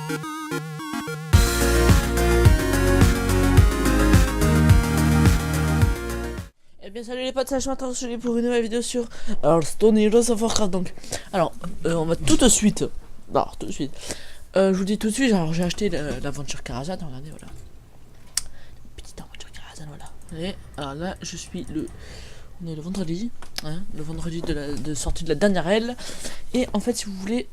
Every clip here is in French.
Eh bien salut les potes, c'est Chantal, je suis pour une nouvelle vidéo sur Hearthstone et Heroes of Warcraft. Donc, alors, on va tout de suite, alors tout de suite, je vous dis tout de suite, alors j'ai acheté l'aventure Karazhan, regardez, voilà, petite aventure Karazhan, voilà. Et alors là, on est le vendredi, hein, le vendredi de sortie de la dernière aile. Et en fait, si vous voulez,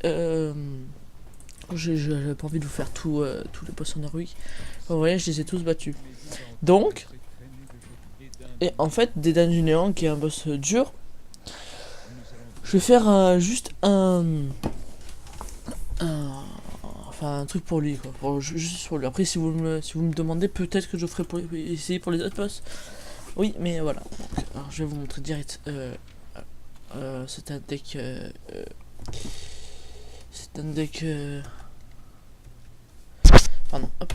j'avais pas envie de vous faire tous les boss en héroïque. Vous voyez, je les ai tous battus. Donc, et en fait, Dédane du Néant, qui est un boss dur, je vais faire juste enfin un truc pour lui, quoi, juste pour lui. Après, si vous me demandez, peut-être que je ferai essayer pour les autres boss. Oui, mais voilà. Donc, alors, je vais vous montrer direct. C'est un deck. C'est un deck. Pardon, hop,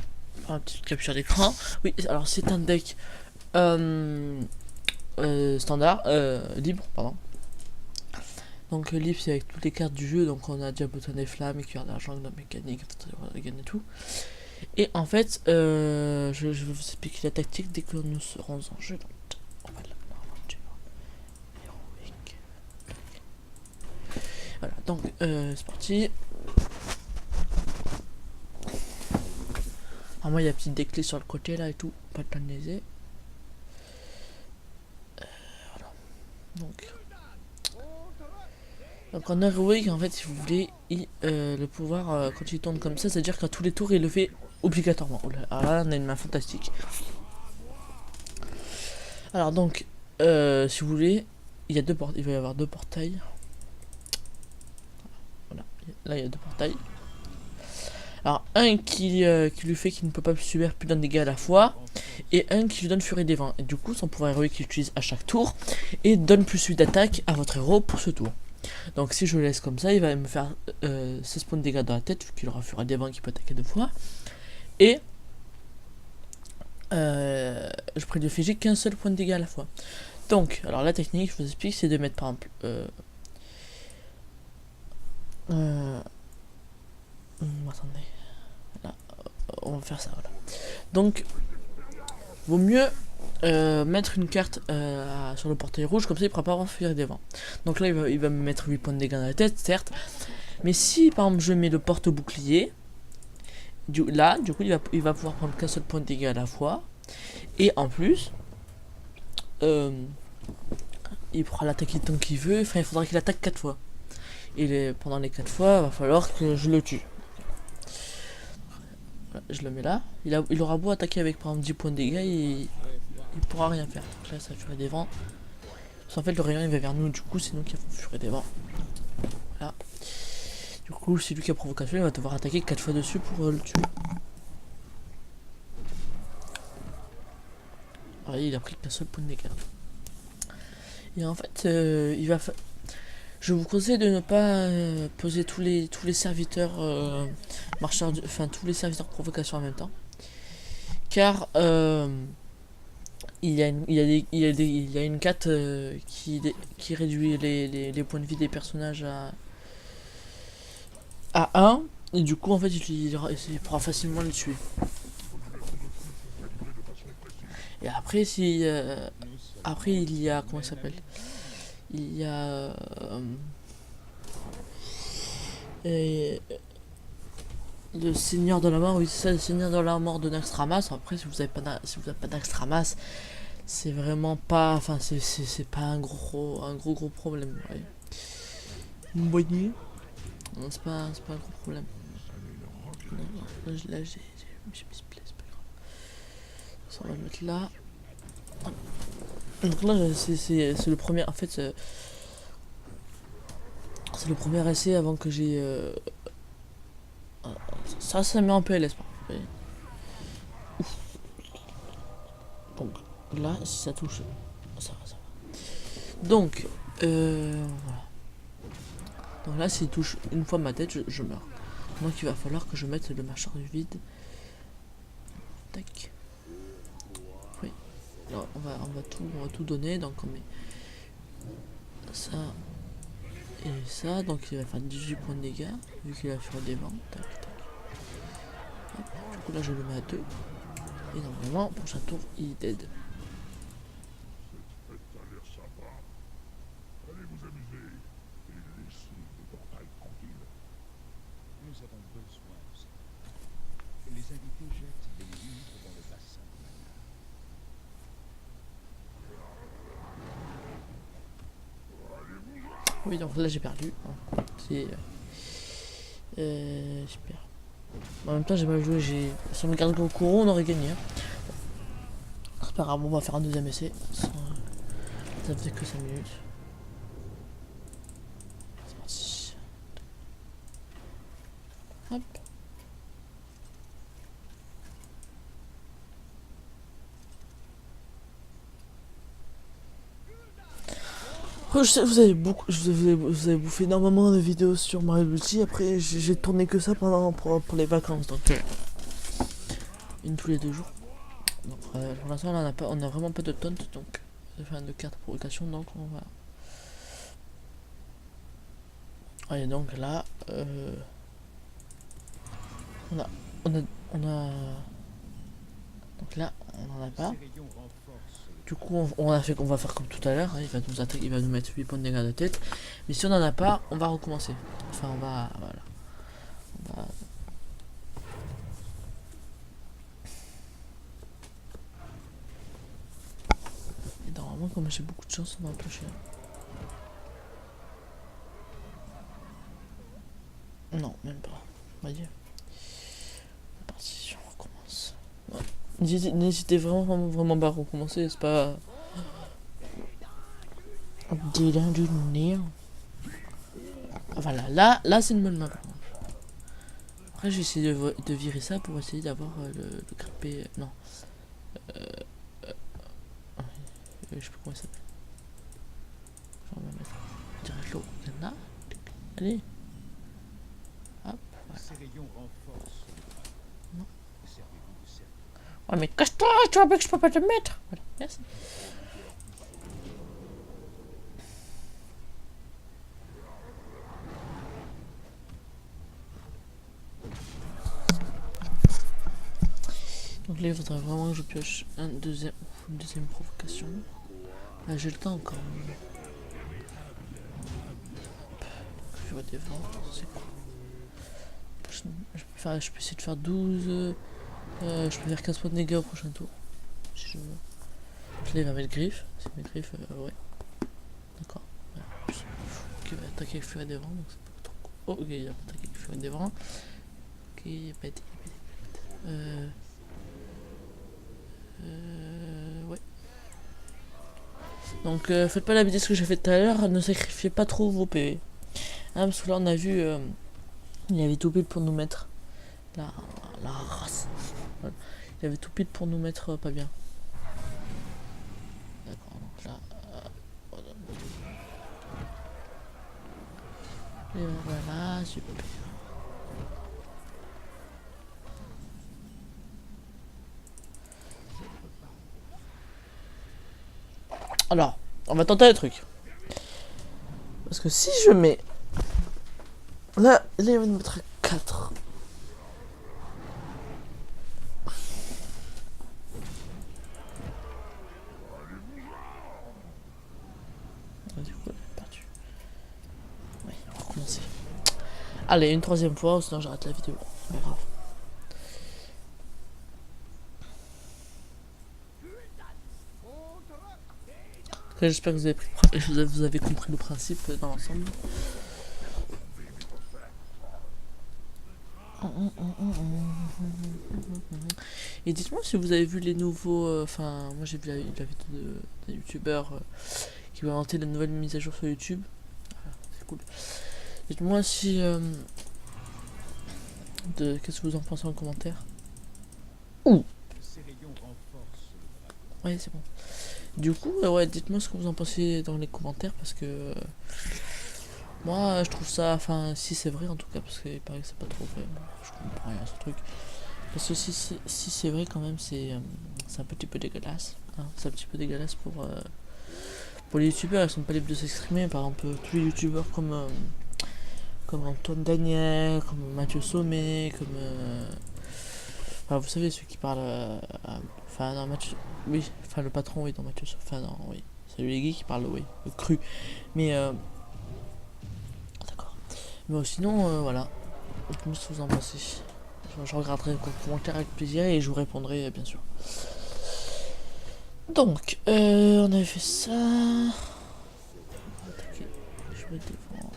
un petit capture d'écran. Oui, alors c'est un deck standard, libre, pardon. Donc libre, c'est avec toutes les cartes du jeu. Donc on a Diaboton et Flamme, Écuyer d'argent, Gnome mécanique, et tout. Et en fait, je vais vous expliquer la tactique dès que nous serons en jeu. Donc, on va héroïque. Voilà, donc c'est parti. Alors moi il y a petite des clés sur le côté là et tout, pas le temps de léser. Voilà. Donc en héroïque, en fait, si vous voulez, le pouvoir quand il tourne comme ça, c'est-à-dire qu'à tous les tours il le fait obligatoirement. Alors là on a une main fantastique. Alors donc si vous voulez, il va y avoir deux portails. Voilà, là il y a deux portails. Alors un qui lui fait qu'il ne peut pas subir plus d'un dégât à la fois, et un qui lui donne Furie des Vents. Et du coup son pouvoir héroïque qu'il utilise à chaque tour, et donne plus 8 d'attaque à votre héros pour ce tour. Donc si je le laisse comme ça, il va me faire 16 points de dégâts dans la tête, vu qu'il aura Furie des Vents qui peut attaquer 2 fois. Et je pourrais lui figer qu'un seul point de dégâts à la fois. Donc, alors la technique, je vous explique, c'est de mettre par exemple attendez, là, on va faire ça, voilà. Donc, vaut mieux mettre une carte sur le portail rouge, comme ça il pourra pas avoir Furie des Vents. Donc là il va me mettre 8 points de dégâts dans la tête, certes, mais si par exemple je mets le porte-bouclier, du coup il va pouvoir prendre qu'un seul point de dégâts à la fois, et en plus il pourra l'attaquer tant qu'il veut. Enfin il faudra qu'il attaque 4 fois, et pendant les 4 fois il va falloir que je le tue. Voilà, je le mets là, il aura beau attaquer avec par exemple 10 points de dégâts, il pourra rien faire. Donc là ça Furie des Vents. Parce qu'en fait le rayon il va vers nous, du coup c'est nous qui avons Furie des Vents. Voilà. Du coup c'est lui qui a provocation, il va devoir attaquer 4 fois dessus pour le tuer. Alors, il a pris qu'un seul point de dégâts. Et en fait je vous conseille de ne pas poser tous les serviteurs marcheurs, enfin tous les serviteurs provocation en même temps. Car il y a une carte qui réduit les points de vie des personnages à 1, et du coup en fait il pourra facilement les tuer. Et après si après il y a, comment ça s'appelle, il y a le Seigneur de la Mort, oui c'est ça, le Seigneur de la Mort de Naxxramas. Après si vous avez pas Naxxramas, c'est vraiment pas, enfin c'est pas un gros problème, ouais. Vous voyez, c'est pas un gros problème. Là j'ai misplacé, c'est pas grave. Ça, on va le mettre là. Donc là c'est le premier, en fait c'est le premier essai avant que j'ai ça met en PLS. Donc là si ça touche, ça va. Donc voilà. Donc là s'il touche une fois ma tête, je meurs. Donc il va falloir que je mette le marcheur du vide. Tac. Oui. Alors, on va tout donner. Donc on met ça et ça. Donc il va faire 18 points de dégâts vu qu'il a Furie des Vents. Tac, tac. Du coup là je le mets à 2. Et normalement, prochain tour, il est dead. Nous avons besoin de ça. Les invités jettent des livres dans le bassin de mana. Oui, donc là j'ai perdu. C'est. J'ai perdu. En même temps, j'ai mal joué. Si on me garde au courant, on aurait gagné. Hein. C'est pas grave, on va faire un deuxième essai. Ça faisait que 5 minutes. C'est parti. Hop. Je sais, vous avez bouffé énormément de vidéos sur Mario Luigi. Après, j'ai tourné que ça pour les vacances. Donc, une tous les 2 jours. Donc, pour l'instant, on a vraiment pas de taunt. Donc, enfin, de cartes provocation. Donc, on va. Allez, donc là, on a. Donc là, on en a pas. Du coup, on va faire comme tout à l'heure. Hein, il va nous attaquer, il va nous mettre 8 points de dégâts de tête. Mais si on en a pas, on va recommencer. Enfin, on va. Voilà. On va. Et normalement, comme j'ai beaucoup de chance, on va approcher. Non, même pas. On va dire. C'est parti, on recommence. Ouais. N'hésitez vraiment pas à recommencer, c'est pas. Voilà, là c'est une bonne map. Après j'ai essayé de virer ça pour essayer d'avoir le grippé. Non. Je sais pas comment ça s'appelle. Je vais me mettre direct l'eau. Il y en a. Allez. Hop. Voilà. Non. Ouais mais cache-toi, tu vois bien que je peux pas te mettre. Voilà, merci. Donc là il faudrait vraiment que je pioche une deuxième provocation. Là j'ai le temps encore. Je vois des vents, c'est quoi? Je peux essayer de faire 12. Je peux faire 15 points de dégâts au prochain tour. Si je veux. Là il va mettre griffe. C'est mes griffes, ouais. D'accord. Ouais. Ok, il va attaquer avec furie des vents, donc c'est pas trop cool. Oh, ok, il va attaquer avec furie des vents. Ok, il va être. Ouais. Donc faites pas la bêtise que j'ai fait tout à l'heure, ne sacrifiez pas trop vos PV. Hein, parce que là on a vu, il avait tout pile pour nous mettre la race. Voilà. Il avait tout pile pour nous mettre pas bien. D'accord, donc là. Voilà. Et voilà, super. Alors, on va tenter le truc. Parce que si je mets. Là il va nous mettre 4. Du coup, elle est perdue. Oui, on va recommencer. Allez, une troisième fois, sinon j'arrête la vidéo. C'est pas grave. J'espère que vous avez compris le principe dans l'ensemble. Et dites-moi si vous avez vu les nouveaux. Enfin, moi j'ai vu la vidéo d'un youtubeur qui va inventer la nouvelle mise à jour sur YouTube. Voilà, c'est cool. Dites-moi si. Qu'est-ce que vous en pensez en commentaire. Ouh! Ouais, c'est bon. Du coup, ouais, dites-moi ce que vous en pensez dans les commentaires parce que. Moi, je trouve ça. Enfin, si c'est vrai en tout cas, parce qu'il paraît que c'est pas trop vrai. Je comprends rien à ce truc. Parce que si c'est vrai, quand même, c'est un petit peu dégueulasse. Hein. C'est un petit peu dégueulasse pour les youtubeurs. Ils sont pas libres de s'exprimer. Par exemple, tous les youtubeurs comme Antoine Daniel, comme Mathieu Sommet, comme Enfin, vous savez, celui qui parle. Enfin, non, Mathieu. Oui, enfin, le patron, oui, dans Mathieu. Enfin, non, oui. C'est lui, les gars qui parle, oui. Le cru. Mais, d'accord. Mais sinon, voilà. Dites-moi ce que vous en pensez. Je regarderai vos commentaires avec plaisir et je vous répondrai, bien sûr. Donc, on avait fait ça. Attaquer. Je vais défendre.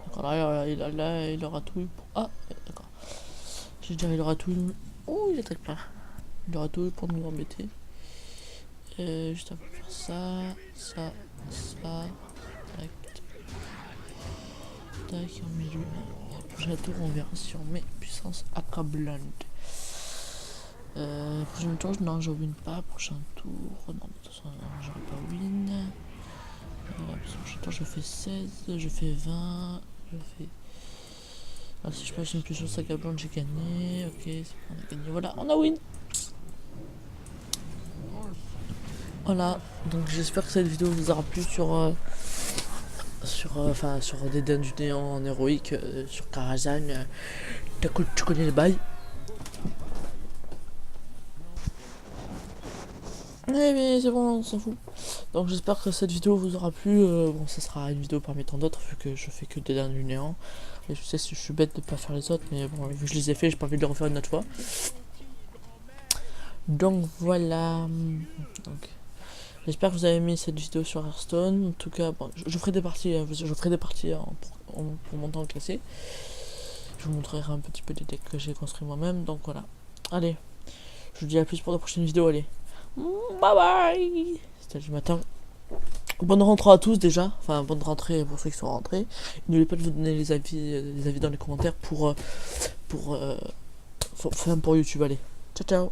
D'accord, là, il aura tout eu pour. Ah, d'accord. J'ai déjà, il aura tout eu. Oh, il attaque pas. Il aura tout eu pour nous embêter. Juste avant de faire ça, ça, tac, tac, on met lui. Et le prochain tour, on verra si on met puissance accablante. Prochain tour, non, je win pas. Prochain tour, non, de toute façon, j'aurai pas win. Prochain tour, je fais 16, je fais 20, je fais. Ah, si je passe une puissance accablante, j'ai gagné. Ok, c'est bon, on a gagné. Voilà, on a win. Voilà, donc j'espère que cette vidéo vous aura plu sur des dents du néant en héroïque, sur Karazhan, tu connais les bails. Mais c'est bon, on s'en fout. Donc j'espère que cette vidéo vous aura plu, bon ça sera une vidéo parmi tant d'autres vu que je fais que des dents du néant. Et je sais si je suis bête de pas faire les autres, mais bon vu que je les ai fait, j'ai pas envie de les refaire une autre fois. Donc voilà, donc... J'espère que vous avez aimé cette vidéo sur Hearthstone. En tout cas, bon, je ferai des parties, pour monter en classé. Je vous montrerai un petit peu des decks que j'ai construits moi-même. Donc voilà. Allez, je vous dis à plus pour la prochaine vidéo. Allez, bye bye. C'était du matin. Bonne rentrée à tous déjà. Enfin, bonne rentrée pour ceux qui sont rentrés. N'oubliez pas de vous donner les avis dans les commentaires pour YouTube. Allez, ciao ciao.